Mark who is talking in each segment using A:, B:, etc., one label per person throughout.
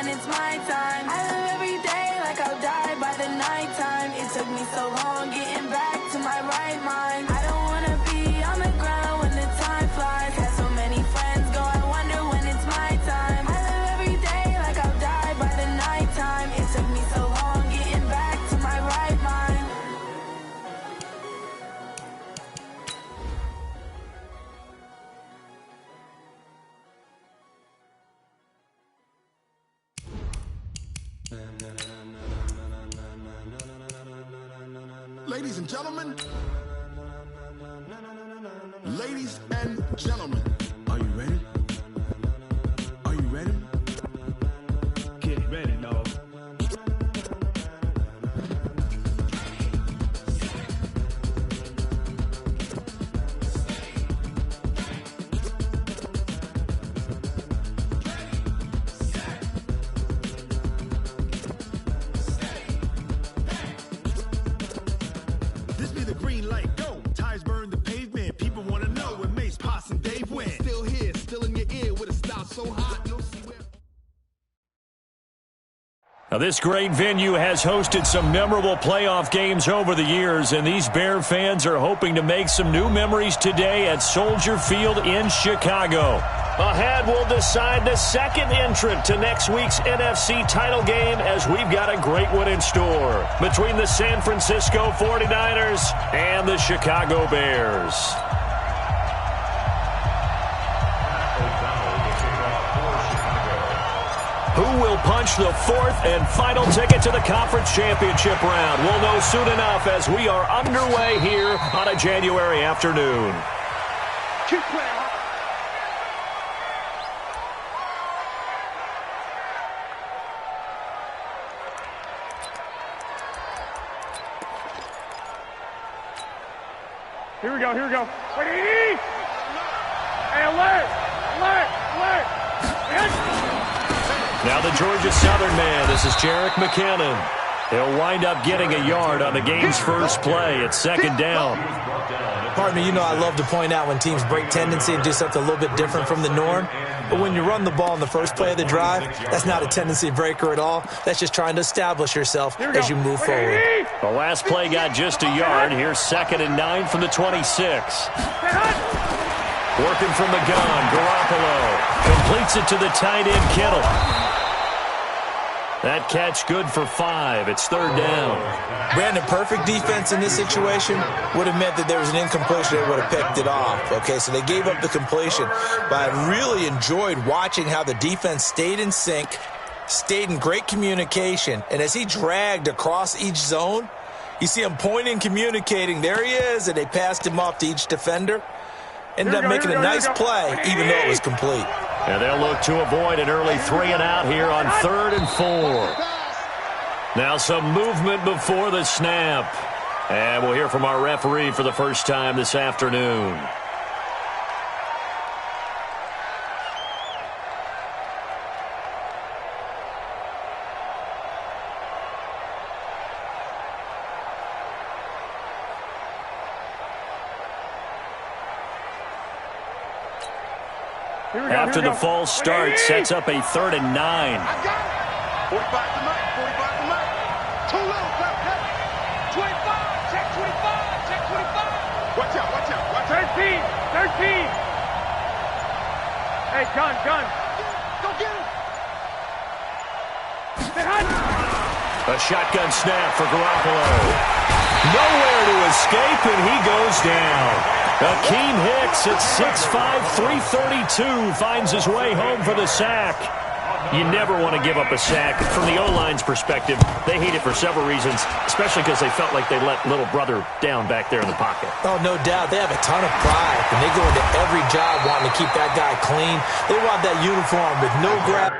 A: when it's my time. I live every day like I'll die by the nighttime. It took me so long getting back to my right mind. I don't wanna be on the ground when the time flies. Had so many friends go, I wonder when it's my time. I live every day like I'll die by the nighttime. It took me so long getting back to my right mind.
B: Ladies and gentlemen, ladies and gentlemen, are you ready? Are you ready?
C: Get ready, dog.
B: This be the green light, go. Tires burn the pavement. People wanna know when Mace, Pops, and Dave went. Still here, still in your ear with a style so hot, you'll see where.
D: Now, this great venue has hosted some memorable playoff games over the years, and these Bear fans are hoping to make some new memories today at Soldier Field in Chicago. Ahead, we'll decide the second entrant to next week's NFC title game, as we've got a great one in store between the San Francisco 49ers and the Chicago Bears. Who will punch the fourth and final ticket to the conference championship round? We'll know soon enough as we are underway here on a January afternoon.
C: Keep playing. Here we go, here we go. Ready? Hey, alert! Alert! Alert!
D: Now the Georgia Southern man, this is Jerick McKinnon. He'll wind up getting a yard on the game's first play. It's second down.
E: Pardon me, you know I love to point out when teams break tendency and do something a little bit different from the norm. But when you run the ball in the first play of the drive, that's not a tendency breaker at all. That's just trying to establish yourself as you move forward.
D: The last play got just a yard. Here's 2nd and 9 from the 26. Working from the gun, Garoppolo completes it to the tight end, Kittle. That catch good for 5. It's 3rd down.
E: Brandon, perfect defense in this situation would have meant that there was an incompletion. They would have picked it off. Okay, so they gave up the completion. But I really enjoyed watching how the defense stayed in sync, stayed in great communication. And as he dragged across each zone, you see him pointing, communicating. There he is, and they passed him off to each defender. Ended up making a nice play, even though it was complete.
D: And they'll look to avoid an early 3 and out here on 3rd and 4. Now some movement before the snap. And we'll hear from our referee for the first time this afternoon. After the false start, sets up a 3rd and 9.
B: I got it. 45 to Mike, 45 to Mike. Too low, left, left. 25, check 25, check 25. Watch out, watch out, watch out.
C: 13, 13. Hey, gun.
B: Go get him.
D: A shotgun snap for Garoppolo. Nowhere to escape, and he goes down. Akeem Hicks at 6'5", 332 finds his way home for the sack. You never want to give up a sack. From the O-line's perspective, they hate it for several reasons, especially because they felt like they let little brother down back there in the pocket.
E: Oh, no doubt. They have a ton of pride. And they go into every job wanting to keep that guy clean. They want that uniform with no grab.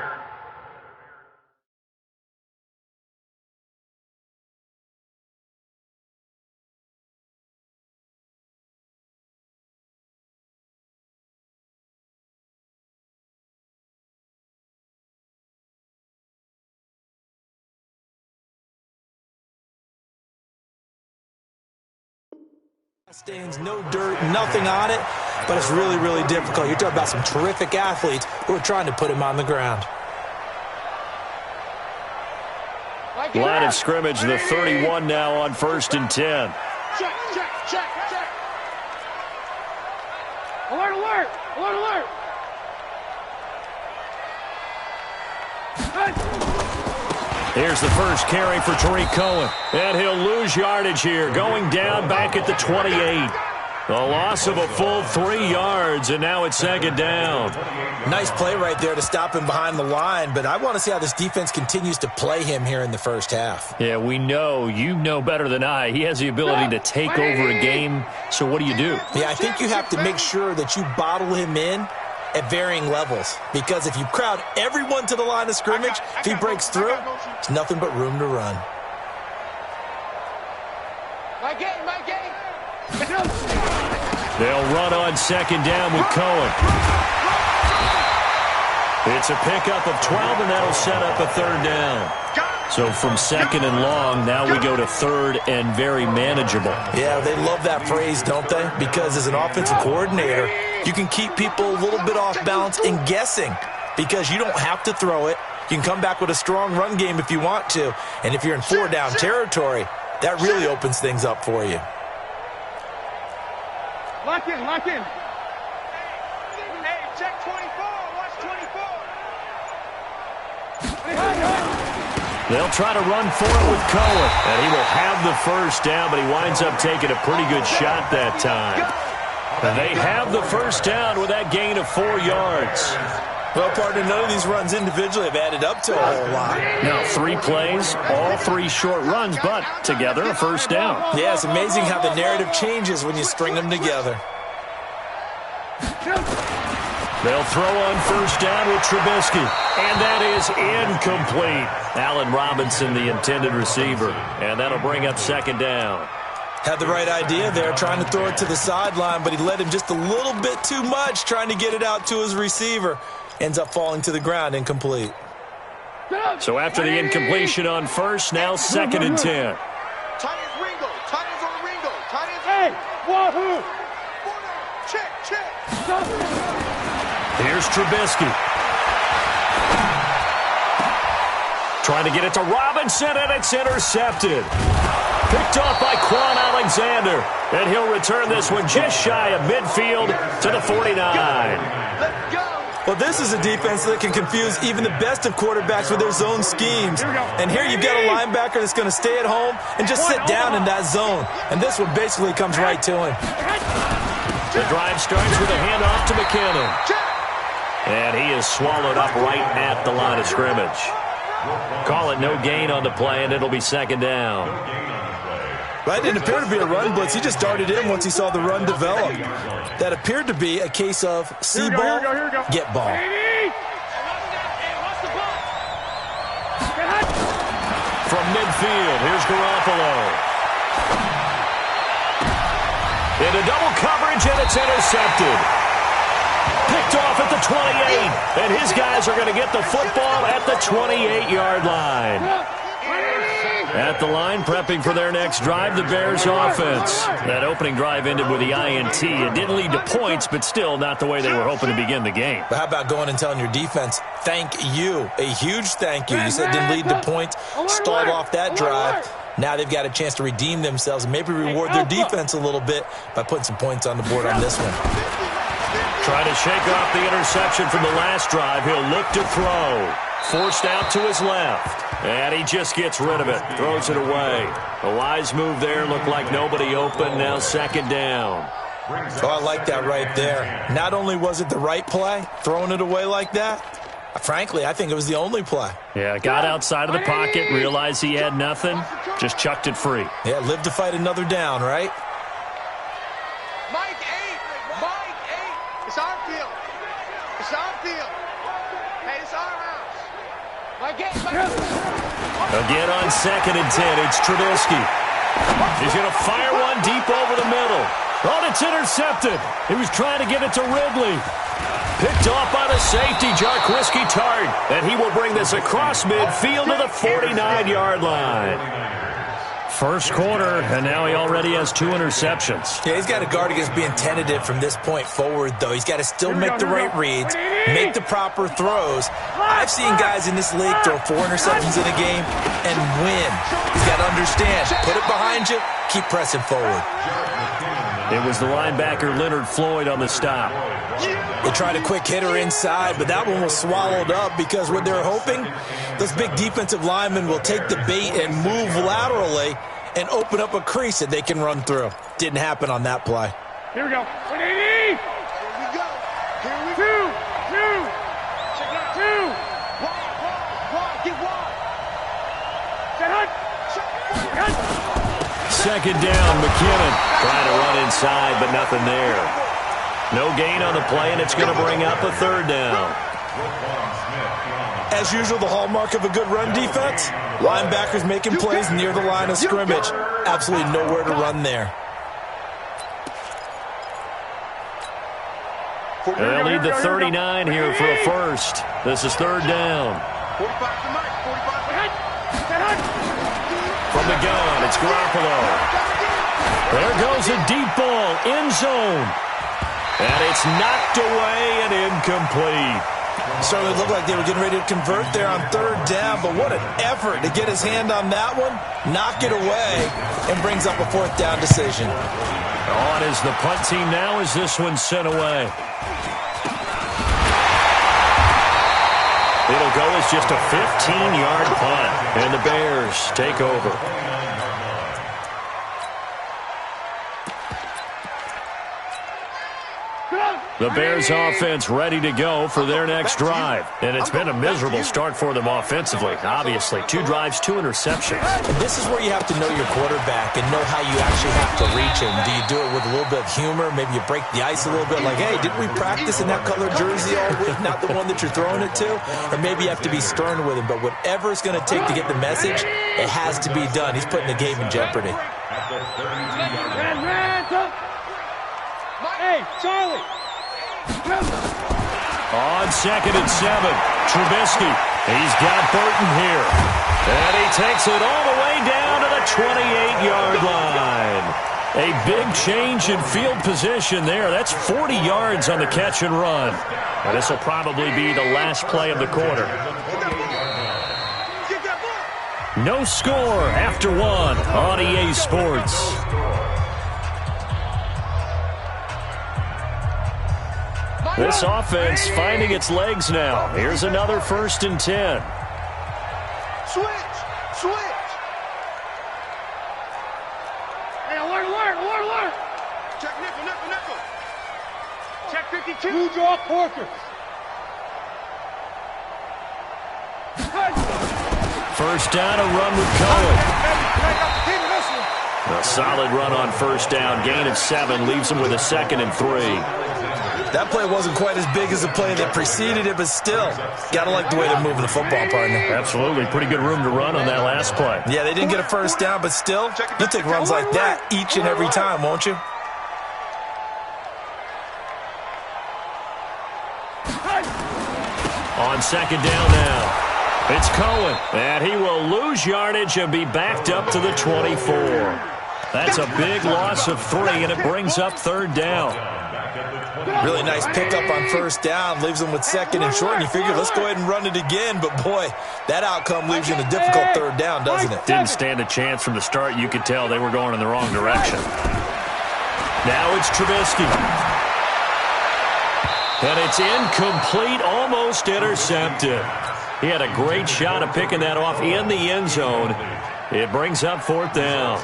E: Stains, no dirt, nothing on it, but it's really, really difficult. You're talking about some terrific athletes who are trying to put him on the ground.
D: Line of scrimmage, the 31 now on 1st and 10.
C: Check. Alert.
D: Here's the first carry for Tariq Cohen. And he'll lose yardage here, going down back at the 28. A loss of a full 3 yards, and now it's 2nd down.
E: Nice play right there to stop him behind the line, but I want to see how this defense continues to play him here in the first half.
D: Yeah, we know. You know better than I. He has the ability to take over a game, so what do you do?
E: Yeah, I think you have to make sure that you bottle him in at varying levels, because if you crowd everyone to the line of scrimmage, if he breaks through, it's nothing but room to run.
C: My game.
D: They'll run on 2nd down with Cohen. It's a pickup of 12, and that'll set up a 3rd down. So from 2nd and long, now we go to 3rd and very manageable.
E: Yeah, they love that phrase, don't they? Because as an offensive coordinator, you can keep people a little bit off balance and guessing, because you don't have to throw it. You can come back with a strong run game if you want to. And if you're in 4-down territory, that really opens things up for you.
C: Lock in.
F: Hey, check 24. Watch 24.
D: They'll try to run for it with Cohen. And he will have the first down, but he winds up taking a pretty good shot that time. And they have the first down with that gain of 4 yards.
E: Well, partner, none of these runs individually have added up to a whole lot.
D: Now, 3 plays, all 3 short runs, but together a first down.
E: Yeah, it's amazing how the narrative changes when you string them together.
D: They'll throw on 1st down with Trubisky, and that is incomplete. Allen Robinson, the intended receiver, and that'll bring up 2nd down.
E: Had the right idea there, trying to throw it to the sideline, but he led him just a little bit too much, trying to get it out to his receiver. Ends up falling to the ground, incomplete.
D: So after the incompletion on 1st, now 2nd and 10.
F: Tight ends Ringo.
C: Hey, wahoo!
F: Check.
D: Here's Trubisky. Trying to get it to Robinson, and it's intercepted. Picked off by Quan Alexander. And he'll return this one just shy of midfield to the 49.
F: Let's go.
E: Well, this is a defense that can confuse even the best of quarterbacks with their zone schemes. And here you've got a linebacker that's going to stay at home and just sit down in that zone. And this one basically comes right to him.
D: The drive starts with a handoff to McKinnon. And he is swallowed up right at the line of scrimmage. Call it no gain on the play, and it'll be 2nd down.
E: Right, it didn't appear to be a run blitz. He just darted in once he saw the run develop. That appeared to be a case of see ball, get ball.
D: From midfield, here's Garoppolo. Into double coverage, and it's intercepted. Picked off at the 28, and his guys are going to get the football at the 28-yard line. At the line, prepping for their next drive, the Bears offense. That opening drive ended with the INT. It didn't lead to points, but still not the way they were hoping to begin the game.
E: But how about going and telling your defense, thank you, a huge thank you. You said it didn't lead to points, stalled off that drive. Now they've got a chance to redeem themselves and maybe reward their defense a little bit by putting some points on the board on this one.
D: Trying to shake off the interception from the last drive. He'll look to throw. Forced out to his left. And he just gets rid of it. Throws it away. A wise move there. Looked like nobody open. Now 2nd down.
E: Oh, I like that right there. Not only was it the right play, throwing it away like that, frankly, I think it was the only play.
D: Yeah, got outside of the pocket, realized he had nothing, just chucked it free.
E: Yeah, live to fight another down, right?
F: Mike 8. It's our field. Hey, it's our house. Mike 8.
D: Again on 2nd and 10, it's Trubisky. He's going to fire one deep over the middle. Oh, it's intercepted. He was trying to get it to Ridley. Picked off by the safety, Jarquiski Tart. And he will bring this across midfield to the 49-yard line. First quarter, and now he already has 2 interceptions.
E: Yeah, he's got to guard against being tentative from this point forward, though. He's got to still make the right reads, make the proper throws. I've seen guys in this league throw 4 interceptions in a game and win. He's got to understand, put it behind you, keep pressing forward.
D: It was the linebacker Leonard Floyd on the stop.
E: They tried a quick hitter inside, but that one was swallowed up because what they're hoping, those big defensive linemen will take the bait and move laterally and open up a crease that they can run through. Didn't happen on that play.
C: Here we go. 180.
F: Here we go. Here we go.
C: Two.
F: Check it out.
C: 2.
F: Wide. Get wide.
C: Set hunt. Hunt.
D: Second down, McKinnon trying to run inside, but nothing there. No gain on the play, and it's going to bring up a 3rd down.
E: As usual, the hallmark of a good run defense, linebackers making plays near the line of scrimmage. Absolutely nowhere to run there.
D: They'll need the 39 here for a first. This is 3rd down.
F: 45 to Mike. 45.
C: Set hunt.
D: From the gun, it's Garoppolo. There goes a deep ball, end zone. And it's knocked away and incomplete.
E: Certainly looked like they were getting ready to convert there on 3rd down, but what an effort to get his hand on that one, knock it away, and brings up a 4th down decision.
D: On is the punt team now as this one's sent away. It'll go as just a 15-yard punt, and the Bears take over. The Bears offense ready to go for their next drive. And it's been a miserable start for them offensively. Obviously, 2 drives, 2 interceptions.
E: And this is where you have to know your quarterback and know how you actually have to reach him. Do you do it with a little bit of humor? Maybe you break the ice a little bit like, hey, didn't we practice in that colored jersey all week, not the one that you're throwing it to? Or maybe you have to be stern with him. But whatever it's going to take to get the message, it has to be done. He's putting the game in jeopardy.
C: Hey, Charlie.
D: On 2nd and 7, Trubisky. He's got Burton here. And he takes it all the way down to the 28-yard line. A big change in field position there. That's 40 yards on the catch and run. And this will probably be the last play of the quarter. No score after 1 on EA Sports. This offense finding its legs now. Here's another 1st and 10.
F: Switch.
C: Hey, alert.
F: Check nickel. Check 52.
C: Who draw Porter?
D: First down, a run with Cohen. A solid run on 1st down. Gain of 7 leaves him with a 2nd and 3.
E: That play wasn't quite as big as the play that preceded it, but still, got to like the way they're moving the football, partner.
D: Absolutely. Pretty good room to run on that last play.
E: Yeah, they didn't get a 1st down, but still, you'll take runs like that each and every time, won't you?
D: On 2nd down now, it's Cohen, and he will lose yardage and be backed up to the 24. That's a big loss of 3, and it brings up 3rd down.
E: Really nice pickup on 1st down, leaves them with 2nd and short, and you figure, let's go ahead and run it again, but boy, that outcome leaves you in a difficult 3rd down, doesn't it?
D: Didn't stand a chance from the start. You could tell they were going in the wrong direction. Now it's Trubisky. And it's incomplete, almost intercepted. He had a great shot of picking that off in the end zone. It brings up 4th down.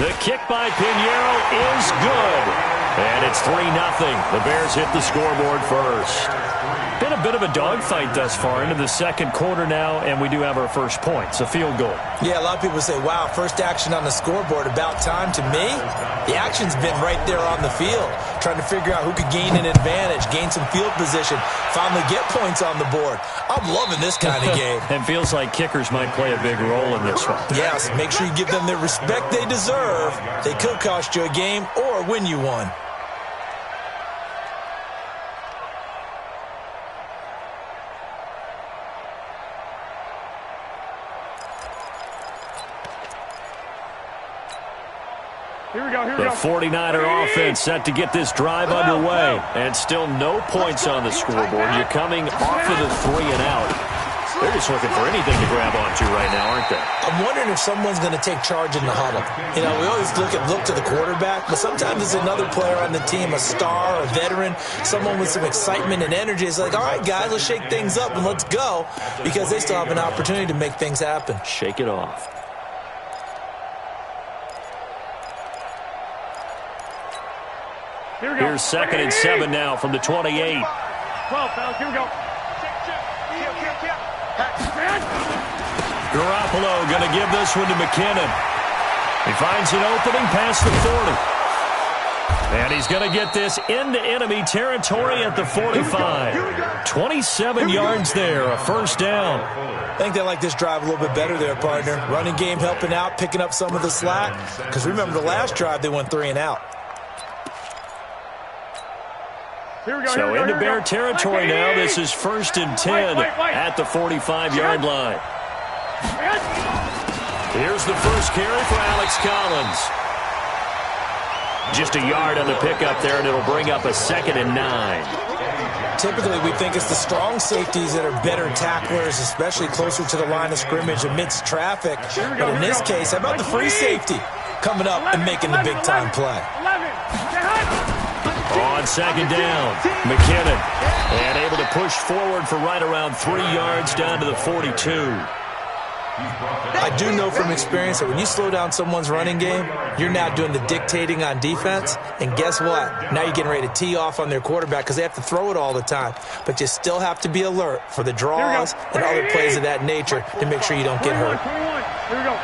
D: The kick by Pinheiro is good. And it's 3-0. The Bears hit the scoreboard first. Been a bit of a dogfight thus far into the 2nd quarter now, and we do have our first point. It's a field goal.
E: Yeah, a lot of people say, wow, first action on the scoreboard, about time. To me, the action's been right there on the field, trying to figure out who could gain an advantage, gain some field position, finally get points on the board. I'm loving this kind of game.
D: It feels like kickers might play a big role in this one.
E: Yes, make sure you give them the respect they deserve. They could cost you a game or win you one.
D: The 49er offense set to get this drive underway. And still no points on the scoreboard. You're coming off of the 3 and out. They're just looking for anything to grab onto right now, aren't they?
E: I'm wondering if someone's going to take charge in the huddle. You know, we always look to the quarterback, but sometimes it's another player on the team, a star, a veteran, someone with some excitement and energy. It's like, all right, guys, let's shake things up and let's go, because they still have an opportunity to make things happen.
D: Shake it off. Here's 2nd and 7 now from the 28.
C: 12, fellas, here we go.
D: Garoppolo going to give this one to McKinnon. He finds an opening past the 40. And he's going to get this into enemy territory at the 45. 27 yards there, a first down.
E: I think they like this drive a little bit better there, partner. Running game helping out, picking up some of the slack. Because remember, the last drive, they went 3 and out.
D: So into Bear territory now. This is 1st and 10 at the 45-yard line. Here's the first carry for Alex Collins. Just a yard on the pickup there, and it'll bring up a 2nd and 9.
E: Typically, we think it's the strong safeties that are better tacklers, especially closer to the line of scrimmage amidst traffic. But in this case, how about the free safety coming up and making the big-time play?
D: On 2nd down, McKinnon, and able to push forward for right around 3 yards down to the 42.
E: I do know from experience that when you slow down someone's running game, you're now doing the dictating on defense. And guess what? Now you're getting ready to tee off on their quarterback because they have to throw it all the time. But you still have to be alert for the draws and other plays of that nature to make sure you don't get hurt.
C: Here we go.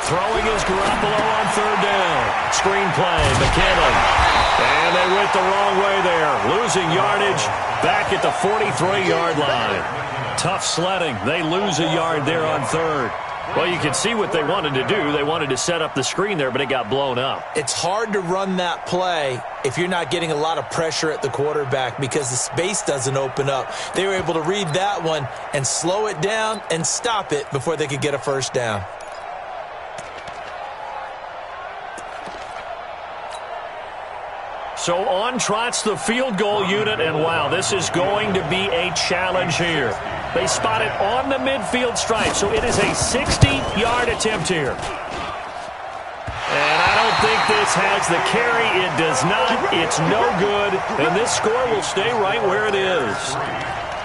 D: Throwing is Garoppolo on 3rd down. Screen play, McKinnon. And they went the wrong way there. Losing yardage back at the 43-yard line. Tough sledding. They lose a yard there on 3rd. Well, you can see what they wanted to do. They wanted to set up the screen there, but it got blown up.
E: It's hard to run that play if you're not getting a lot of pressure at the quarterback because the space doesn't open up. They were able to read that one and slow it down and stop it before they could get a first down.
D: So on trots the field goal unit, and wow, this is going to be a challenge here. They spot it on the midfield stripe, so it is a 60-yard attempt here. And I don't think this has the carry. It does not. It's no good, and this score will stay right where it is.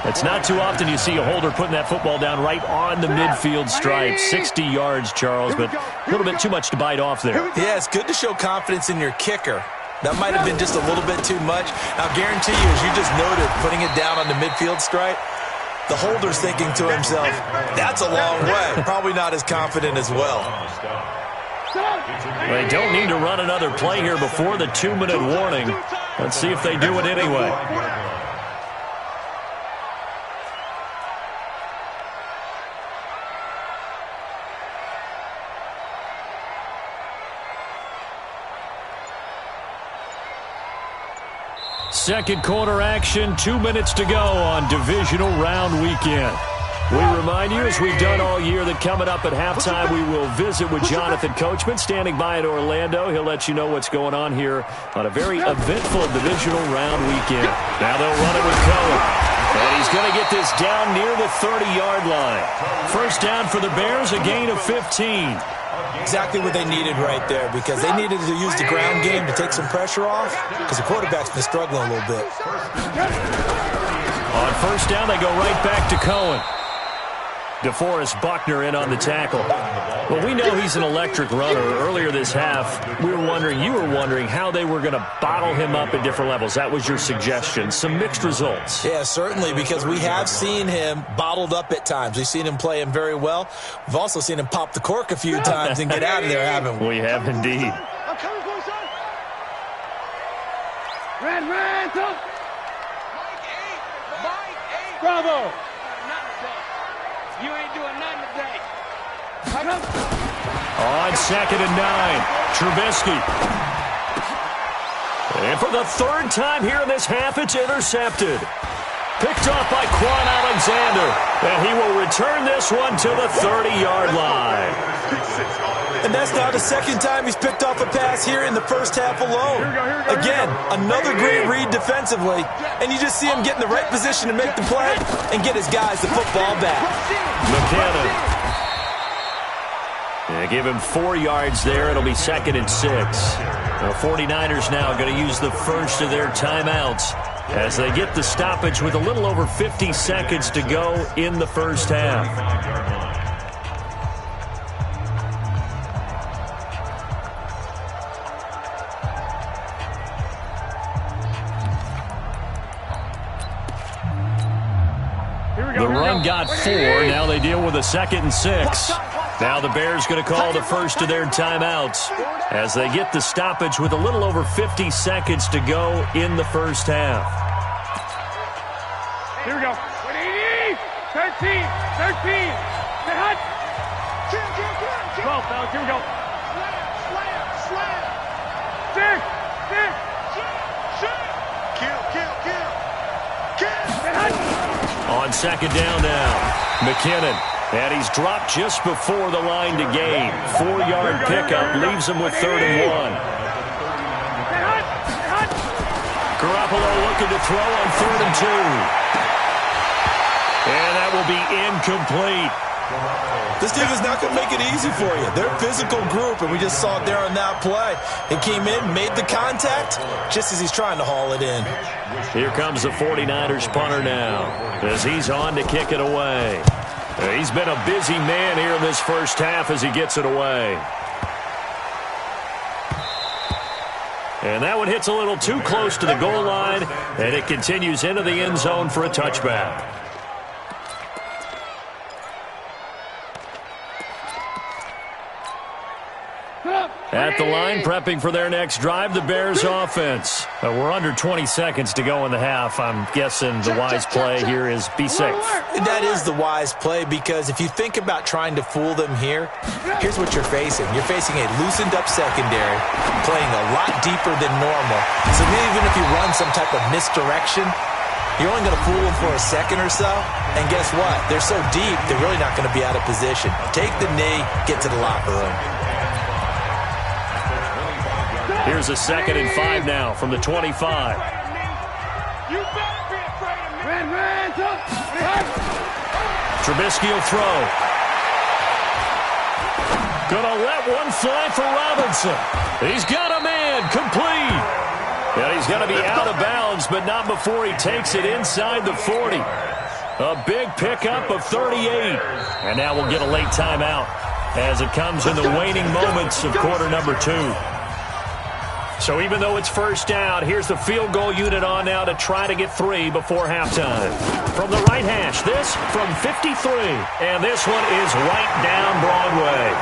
D: It's not too often you see a holder putting that football down right on the midfield stripe. 60 yards, Charles, but a little bit too much to bite off there.
E: Yeah, it's good to show confidence in your kicker. That might have been just a little bit too much. I'll guarantee you, as you just noted, putting it down on the midfield stripe, the holder's thinking to himself, that's a long way. Probably not as confident as well.
D: They don't need to run another play here before the 2-minute warning. Let's see if they do it anyway. Second quarter action, 2 minutes to go on divisional round weekend. We remind you, as we've done all year, that coming up at halftime, we will visit with Jonathan Coachman, standing by in Orlando. He'll let you know what's going on here on a very eventful divisional round weekend. Now they'll run it with Cohen. And he's going to get this down near the 30-yard line. First down for the Bears, a gain of 15.
E: Exactly what they needed right there, because they needed to use the ground game to take some pressure off, because the quarterback's been struggling a little bit.
D: On first down, they go right back to Cohen. DeForest Buckner in on the tackle. Well, we know he's an electric runner. Earlier this half, you were wondering how they were going to bottle him up at different levels. That was your suggestion. Some mixed results.
E: Yeah, certainly, because we have seen him bottled up at times. We've seen him play him very well. We've also seen him pop the cork a few times and get out of there, haven't we?
D: We have indeed.
C: I'm coming for you, son. Ran, son. Mike 8. Bravo. You ain't doing nothing today.
D: On 2nd and 9, Trubisky. And for the 3rd time here in this half, it's intercepted. Picked off by Quan Alexander. And he will return this one to the 30-yard line.
E: And And that's now the second time he's picked off a pass here in the first half alone. Again, another great read defensively, and you just see him get in the right position to make the play and get his guys the football back.
D: McKinnon. Yeah, give him 4 yards there. It'll be 2nd and 6. The 49ers now going to use the first of their timeouts as they get the stoppage with a little over 50 seconds to go in the first half. The run got 4. Now they deal with a 2nd and 6. Now the Bears going to call the first of their timeouts as they get the stoppage with a little over 50 seconds to go in the first half.
C: Here we go. 13. 13. 12, fellas. Here we go. Slam. 6.
F: Kill.
D: On 2nd down now, McKinnon. And he's dropped just before the line to gain. 4-yard pickup leaves him with 3rd and 1. Garoppolo looking to throw on 3rd and 2. And that will be incomplete.
E: This team is not going to make it easy for you. They're a physical group, and we just saw it there on that play. He came in, made the contact, just as he's trying to haul it in.
D: Here comes the 49ers punter now as he's on to kick it away. He's been a busy man here in this first half as he gets it away. And that one hits a little too close to the goal line, and it continues into the end zone for a touchback. At the line, prepping for their next drive, the Bears offense. We're under 20 seconds to go in the half. I'm guessing the wise play here is be safe.
E: That is the wise play, because if you think about trying to fool them here, here's what you're facing. You're facing a loosened up secondary, playing a lot deeper than normal. So even if you run some type of misdirection, you're only going to fool them for a second or so. And guess what? They're so deep, they're really not going to be out of position. Take the knee, get to the locker room.
D: Here's a 2nd and 5 now from the 25.
C: You better be afraid of me.
D: Trubisky will throw. Gonna let one fly for Robinson. He's got a man, complete. And he's going to be out of bounds, but not before he takes it inside the 40. A big pickup of 38. And now we'll get a late timeout as it comes in the waning moments of quarter number 2. So even though it's first down, here's the field goal unit on now to try to get 3 before halftime. From the right hash, this from 53. And this one is right down Broadway.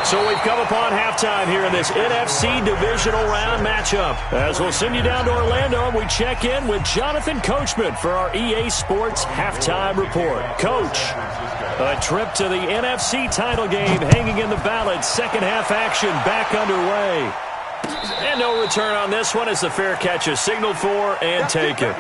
D: So we've come upon halftime here in this NFC divisional round matchup. As we'll send you down to Orlando, and we check in with Jonathan Coachman for our EA Sports Halftime Report. Coach, a trip to the NFC title game hanging in the balance. Second half action back underway. And no return on this one as the fair catch is signaled for and taken.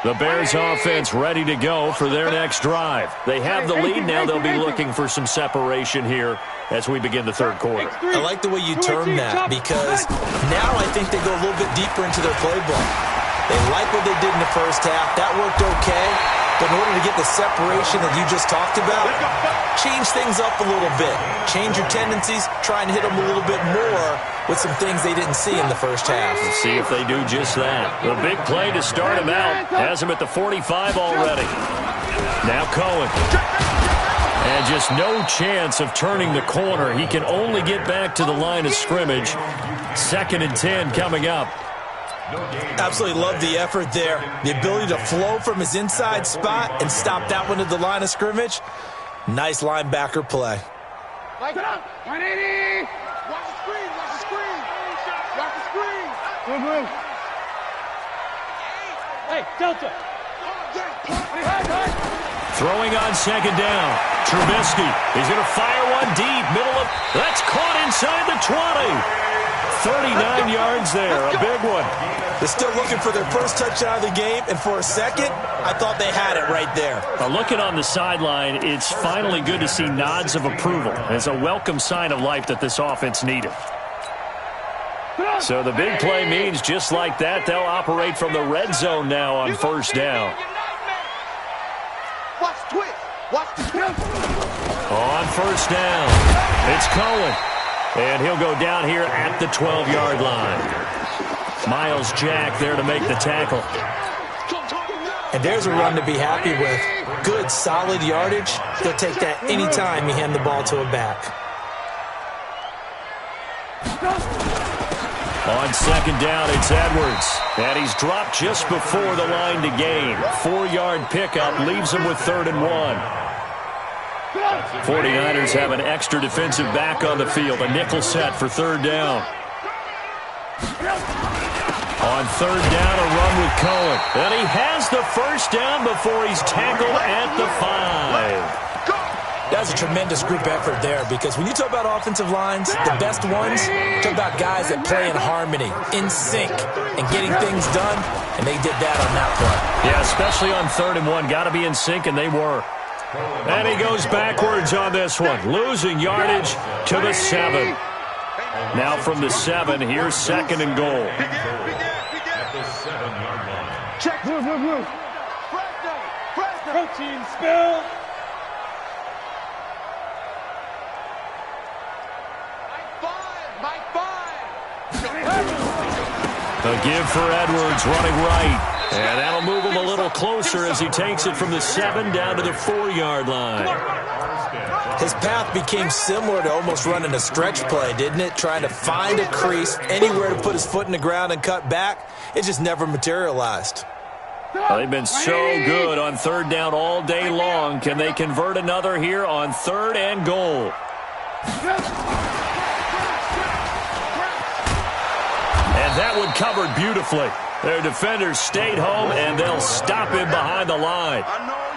D: The Bears offense ready to go for their next drive. They have the lead now. They'll be looking for some separation here as we begin the third quarter.
E: I like the way you term that, because now I think they go a little bit deeper into their playbook. They like what they did in the first half. That worked okay. But in order to get the separation that you just talked about, change things up a little bit. Change your tendencies, try and hit them a little bit more with some things they didn't see in the first half.
D: We'll see if they do just that. The big play to start him out has him at the 45 already. Now Cohen. And just no chance of turning the corner. He can only get back to the line of scrimmage. 2nd and 10 coming up.
E: Absolutely love the effort there. The ability to flow from his inside spot and stop that one at the line of scrimmage. Nice linebacker play.
C: Like it up. 180. Watch the screen. Watch the screen. Watch the screen. Move. Hey, Delta.
D: Throwing on 2nd down. Trubisky. He's going to fire one deep. Middle of. That's caught inside the 20. 39 yards there, a big one.
E: They're still looking for their first touchdown of the game, and for a second, I thought they had it right there.
D: Looking on the sideline, it's finally good to see nods of approval. It's a welcome sign of life that this offense needed. So the big play means just like that, they'll operate from the red zone now on first down.
F: Watch the twist. Watch the twist.
D: On first down, it's Cohen. And he'll go down here at the 12-yard line. Miles Jack there to make the tackle.
E: And there's a run to be happy with. Good, solid yardage. They'll take that any time you hand the ball to a back.
D: On second down, it's Edwards. And he's dropped just before the line to gain. 4-yard pickup leaves him with 3rd and 1. 49ers have an extra defensive back on the field. A nickel set for 3rd down. On 3rd down, a run with Cohen. And he has the first down before he's tackled at the 5.
E: That's a tremendous group effort there, because when you talk about offensive lines, the best ones, talk about guys that play in harmony, in sync, and getting things done, and they did that on that play.
D: Yeah, especially on 3rd and 1. Got to be in sync, and they were. And he goes backwards on this one, losing yardage to the 7. Now from the 7, here's 2nd and goal.
C: Check. Move. Protein spill.
F: Mike 5.
D: A give for Edwards running right. And that'll move him a little closer as he takes it from the 7 down to the 4-yard line.
E: His path became similar to almost running a stretch play, didn't it? Trying to find a crease, anywhere to put his foot in the ground and cut back. It just never materialized.
D: Well, they've been so good on 3rd down all day long. Can they convert another here on 3rd and goal? And that one covered beautifully. Their defenders stayed home, and they'll stop him behind the line.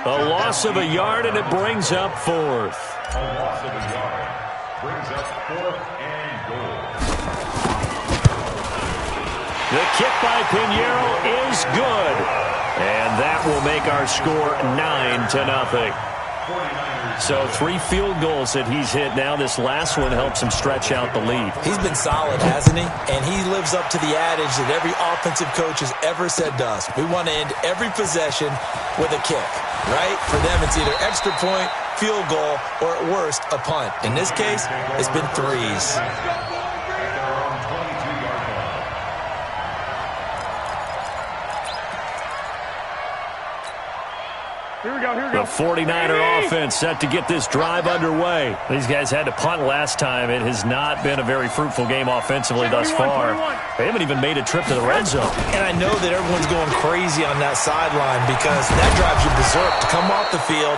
D: A loss of a yard, and it brings up 4th.
G: A loss of a yard brings up 4th and goal.
D: The kick by Pinheiro is good. And that will make our score 9-0. So 3 field goals that he's hit now. This last one helps him stretch out the lead.
E: He's been solid, hasn't he? And he lives up to the adage that every offensive coach has ever said to us. We want to end every possession with a kick, right? For them, it's either extra point, field goal, or at worst, a punt. In this case, it's been 3s.
C: Here we go.
D: The 49er offense set to get this drive underway. These guys had to punt last time. It has not been a very fruitful game offensively thus far. They haven't even made a trip to the red zone.
E: And I know that everyone's going crazy on that sideline because that drives you berserk to come off the field,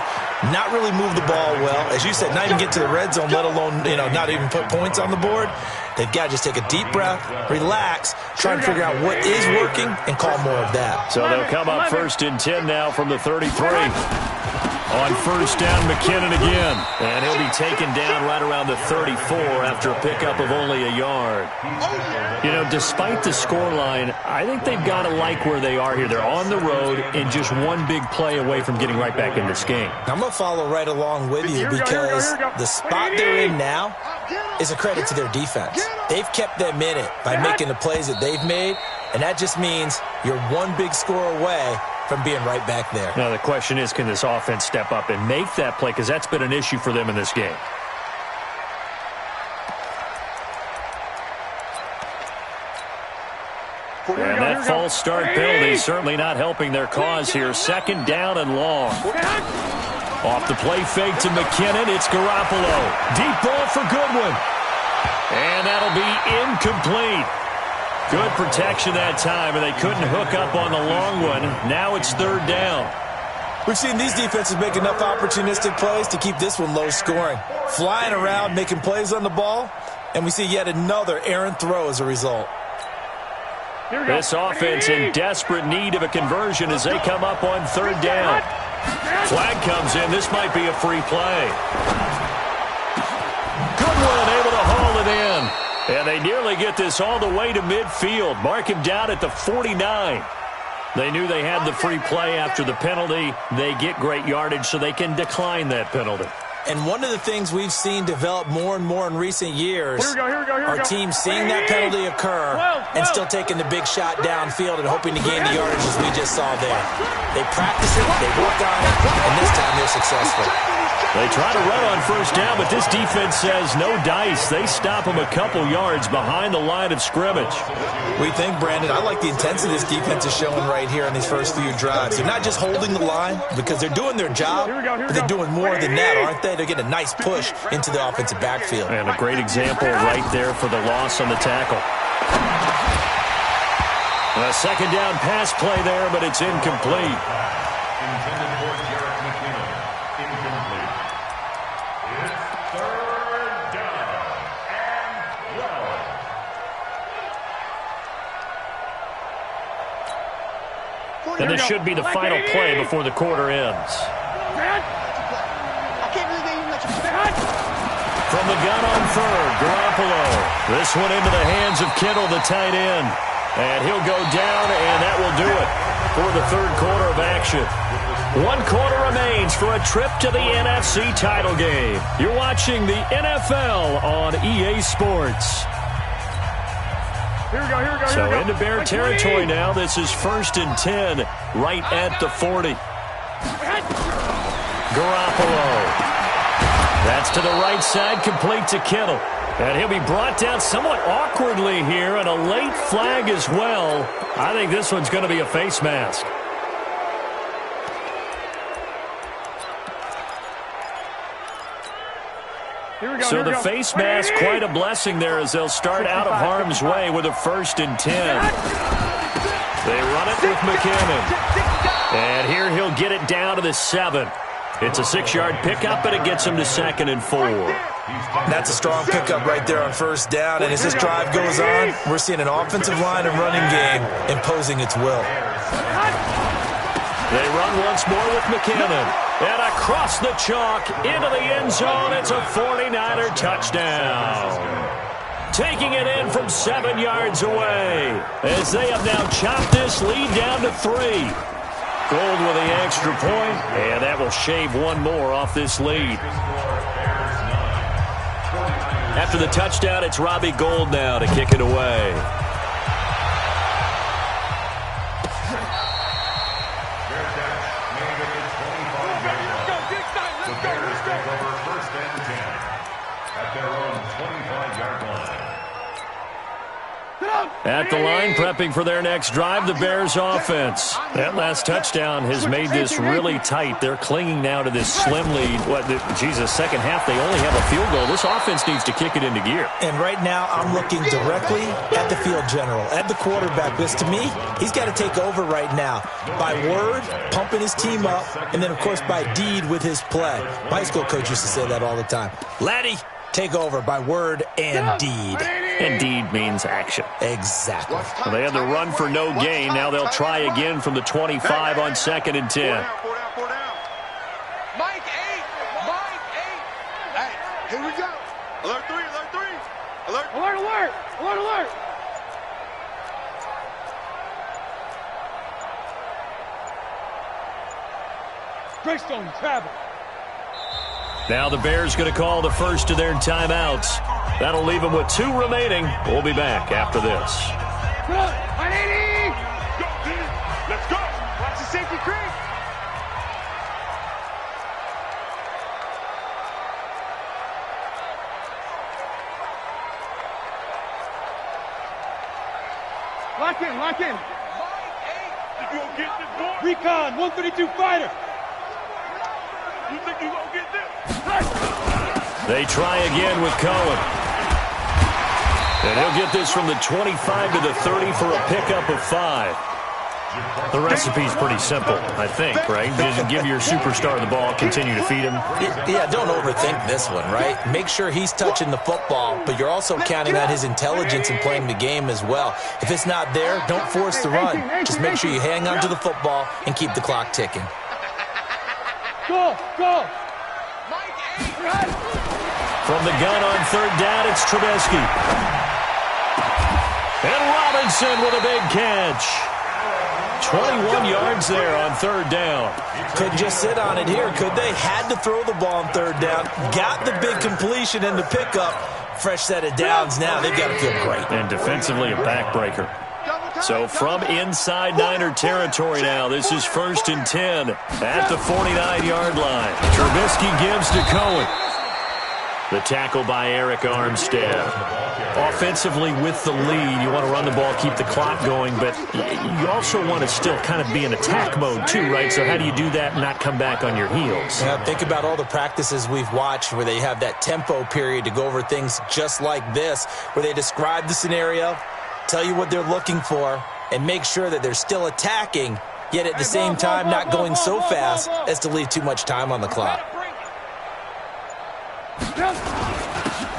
E: not really move the ball well. As you said, not even get to the red zone, let alone, not even put points on the board. They've got to just take a deep breath, relax, try and figure out what is working, and call more of that.
D: So they'll come up 1st and 10 now from the 33. On first down, McKinnon again. And he'll be taken down right around the 34 after a pickup of only a yard. Despite the scoreline, I think they've got to like where they are here. They're on the road and just one big play away from getting right back in this game.
E: I'm going to follow right along with you because the spot they're in now is a credit to their defense. They've kept them in it by making the plays that they've made, and that just means you're one big score away from being right back there.
D: Now the question is, can this offense step up and make that play? Because that's been an issue for them in this game. And that false start penalty certainly not helping their cause here. 2nd down and long. Off the play fake to McKinnon. It's Garoppolo. Deep ball for Goodwin. And that'll be incomplete. Good protection that time, and they couldn't hook up on the long one. Now it's 3rd down.
E: We've seen these defenses make enough opportunistic plays to keep this one low scoring. Flying around, making plays on the ball, and we see yet another errant throw as a result.
D: This offense in desperate need of a conversion as they come up on 3rd down. Flag comes in. This might be a free play. Goodwin able to haul it in. And they nearly get this all the way to midfield. Mark him down at the 49. They knew they had the free play after the penalty. They get great yardage so they can decline that penalty.
E: And one of the things we've seen develop more and more in recent years are teams seeing that penalty occur and still taking the big shot downfield and hoping to gain the yardage as we just saw there. They practice it, they work on it, and this time they're successful.
D: They try to run on first down, but this defense says no dice. They stop them a couple yards behind the line of scrimmage.
E: We think, Brandon, I like the intensity this defense is showing right here in these first few drives. They're not just holding the line because they're doing their job, but they're doing more than that, aren't they? They're getting a nice push into the offensive backfield.
D: And a great example right there for the loss on the tackle. A second down pass play there, but it's incomplete.
G: Intended for Jarrett McKinnon. Incomplete. It's third down and 12.
D: And this should be the final play before the quarter ends. From the gun on third, Garoppolo. This one into the hands of Kittle, the tight end. And he'll go down, and that will do it for the third quarter of action. 1 quarter remains for a trip to the NFC title game. You're watching the NFL on EA Sports.
C: Here we go.
D: So into Bear territory now. This is 1st and 10 right at the 40. Garoppolo. That's to the right side, complete to Kittle. And he'll be brought down somewhat awkwardly here, and a late flag as well. I think this one's going to be a face mask. So the face mask, quite a blessing there as they'll start out of harm's way with a 1st and 10. They run it with McKinnon. And here he'll get it down to the 7. It's a 6-yard pickup, and it gets him to 2nd and 4.
E: That's a strong pickup right there on first down, and as this drive goes on, we're seeing an offensive line and running game imposing its will.
D: They run once more with McKinnon. And across the chalk into the end zone, it's a 49er touchdown. Taking it in from 7 yards away as they have now chopped this lead down to 3. Gold with the extra point, and that will shave one more off this lead. After the touchdown, it's Robbie Gould now to kick it away.
G: The Bears take over 1st and 10 at their own 25-yard line.
D: At the line, prepping for their next drive, the Bears offense. That last touchdown has made this really tight. They're clinging now to this slim lead. Second half, they only have a field goal. This offense needs to kick it into gear.
E: And right now, I'm looking directly at the field general, at the quarterback, because to me, he's got to take over right now. By word, pumping his team up, and then, of course, by deed with his play. My school coach used to say that all the time. Laddie, take over by word and deed.
D: And deed means action.
E: Exactly.
D: Well, they had the run for no gain. Now they'll try again from the 25 on 2nd and 10.
F: Mike 8. Hey, here we go. Alert 3. Alert.
C: Greystone travel.
D: Now the Bears going to call the first of their timeouts. That'll leave them with 2 remaining. We'll be back after this.
C: Good. 180.
F: Go, dude. Let's go. Watch the safety creep.
C: Lock in.
F: Mike 8. You gonna get this, boy?
C: Recon, 132 fighter.
F: You think you gonna get this?
D: They try again with Cohen. And he'll get this from the 25 to the 30 for a pickup of 5. The recipe's pretty simple, I think, right? Just give your superstar the ball, continue to feed him.
E: Yeah, don't overthink this one, right? Make sure he's touching the football, but you're also counting on his intelligence in playing the game as well. If it's not there, don't force the run. Just make sure you hang on to the football and keep the clock ticking.
C: Go.
F: Mike 8.
D: From the gun on 3rd down, it's Trubisky. Robinson with a big catch. 21 yards there on third down.
E: Couldn't just sit on it here, could they? Had to throw the ball on third down. Got the big completion and the pickup. Fresh set of downs now. They've got to feel great.
D: And defensively, a backbreaker. So from inside Niner territory now, this is 1st and 10 at the 49-yard line. Trubisky gives to Cohen. The tackle by Eric Armstead. Offensively with the lead, you want to run the ball, keep the clock going, but you also want to still kind of be in attack mode too, right? So how do you do that and not come back on your heels?
E: Yeah, think about all the practices we've watched where they have that tempo period to go over things just like this, where they describe the scenario, tell you what they're looking for, and make sure that they're still attacking, yet at the same time not going so fast as to leave too much time on the clock.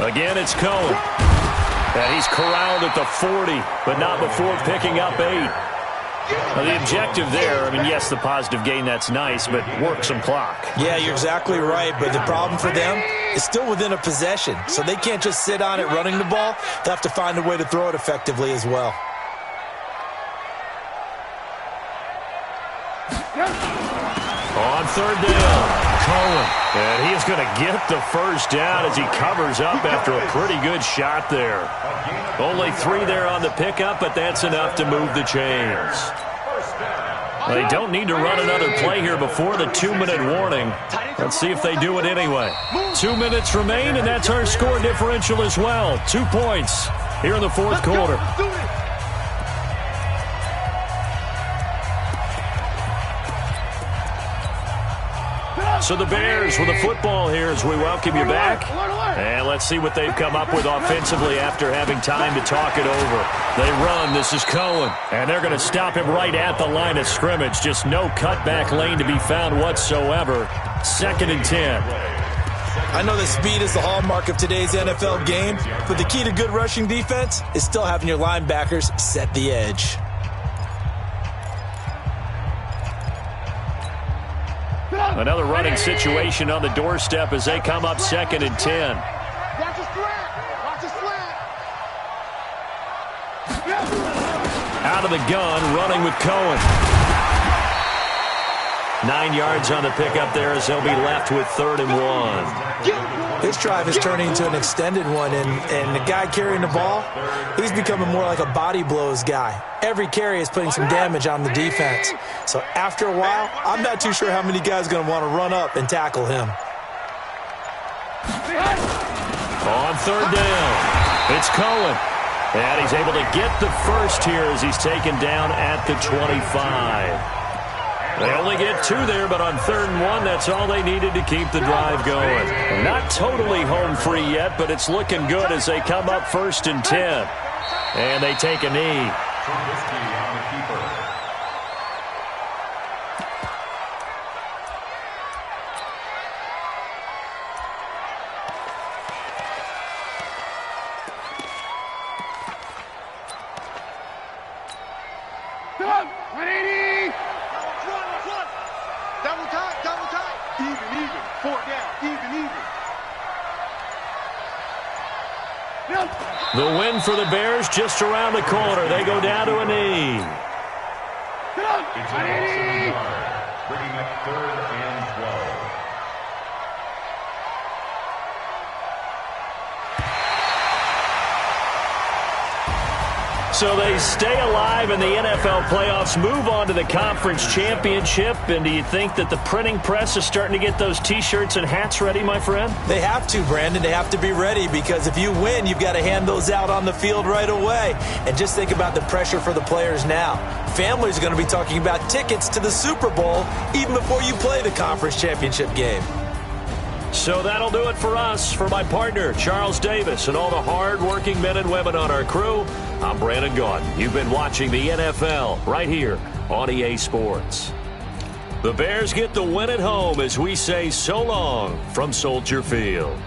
D: Again, it's Cohen. And he's corralled at the 40, but not before picking up 8. Now, the objective there, I mean, yes, the positive gain, that's nice, but work some clock.
E: Yeah, you're exactly right, but the problem for them is still within a possession, so they can't just sit on it running the ball. They'll have to find a way to throw it effectively as well.
D: On third down, Cohen. And he is going to get the first down as he covers up after a pretty good shot there. Only 3 there on the pickup, but that's enough to move the chains. They don't need to run another play here before the 2-minute warning. Let's see if they do it anyway. 2 minutes remain, and that's our score differential as well. 2 points here in the fourth quarter. So the Bears with the football here as we welcome you back. And let's see what they've come up with offensively after having time to talk it over. They run. This is Cohen. And they're going to stop him right at the line of scrimmage. Just no cutback lane to be found whatsoever. 2nd and 10.
E: I know that speed is the hallmark of today's NFL game, but the key to good rushing defense is still having your linebackers set the edge.
D: Another running situation on the doorstep as they come up 2nd and 10.
C: Watch the slant. Watch the slant.
D: Out of the gun, running with Cohen. 9 yards on the pickup there as he'll be left with 3rd and 1.
E: This drive is turning into an extended one, and the guy carrying the ball, he's becoming more like a body blows guy. Every carry is putting some damage on the defense. So after a while, I'm not too sure how many guys are going to want to run up and tackle him.
D: On 3rd down, it's Cohen. And he's able to get the first here as he's taken down at the 25. They only get 2 there, but on 3rd and 1, that's all they needed to keep the drive going. Not totally home free yet, but it's looking good as they come up 1st and 10. And they take a knee.
G: Trubisky on the keeper.
D: The win for the Bears just around the corner. They go down to a knee.
G: It's a loss of a yard, bringing up 3rd and 12.
D: So they stay alive in the NFL playoffs, move on to the conference championship. And do you think that the printing press is starting to get those T-shirts and hats ready, my friend?
E: They have to, Brandon. They have to be ready because if you win, you've got to hand those out on the field right away. And just think about the pressure for the players now. Families are going to be talking about tickets to the Super Bowl even before you play the conference championship game.
D: So that'll do it for us. For my partner, Charles Davis, and all the hard-working men and women on our crew, I'm Brandon Gaudin. You've been watching the NFL right here on EA Sports. The Bears get the win at home as we say so long from Soldier Field.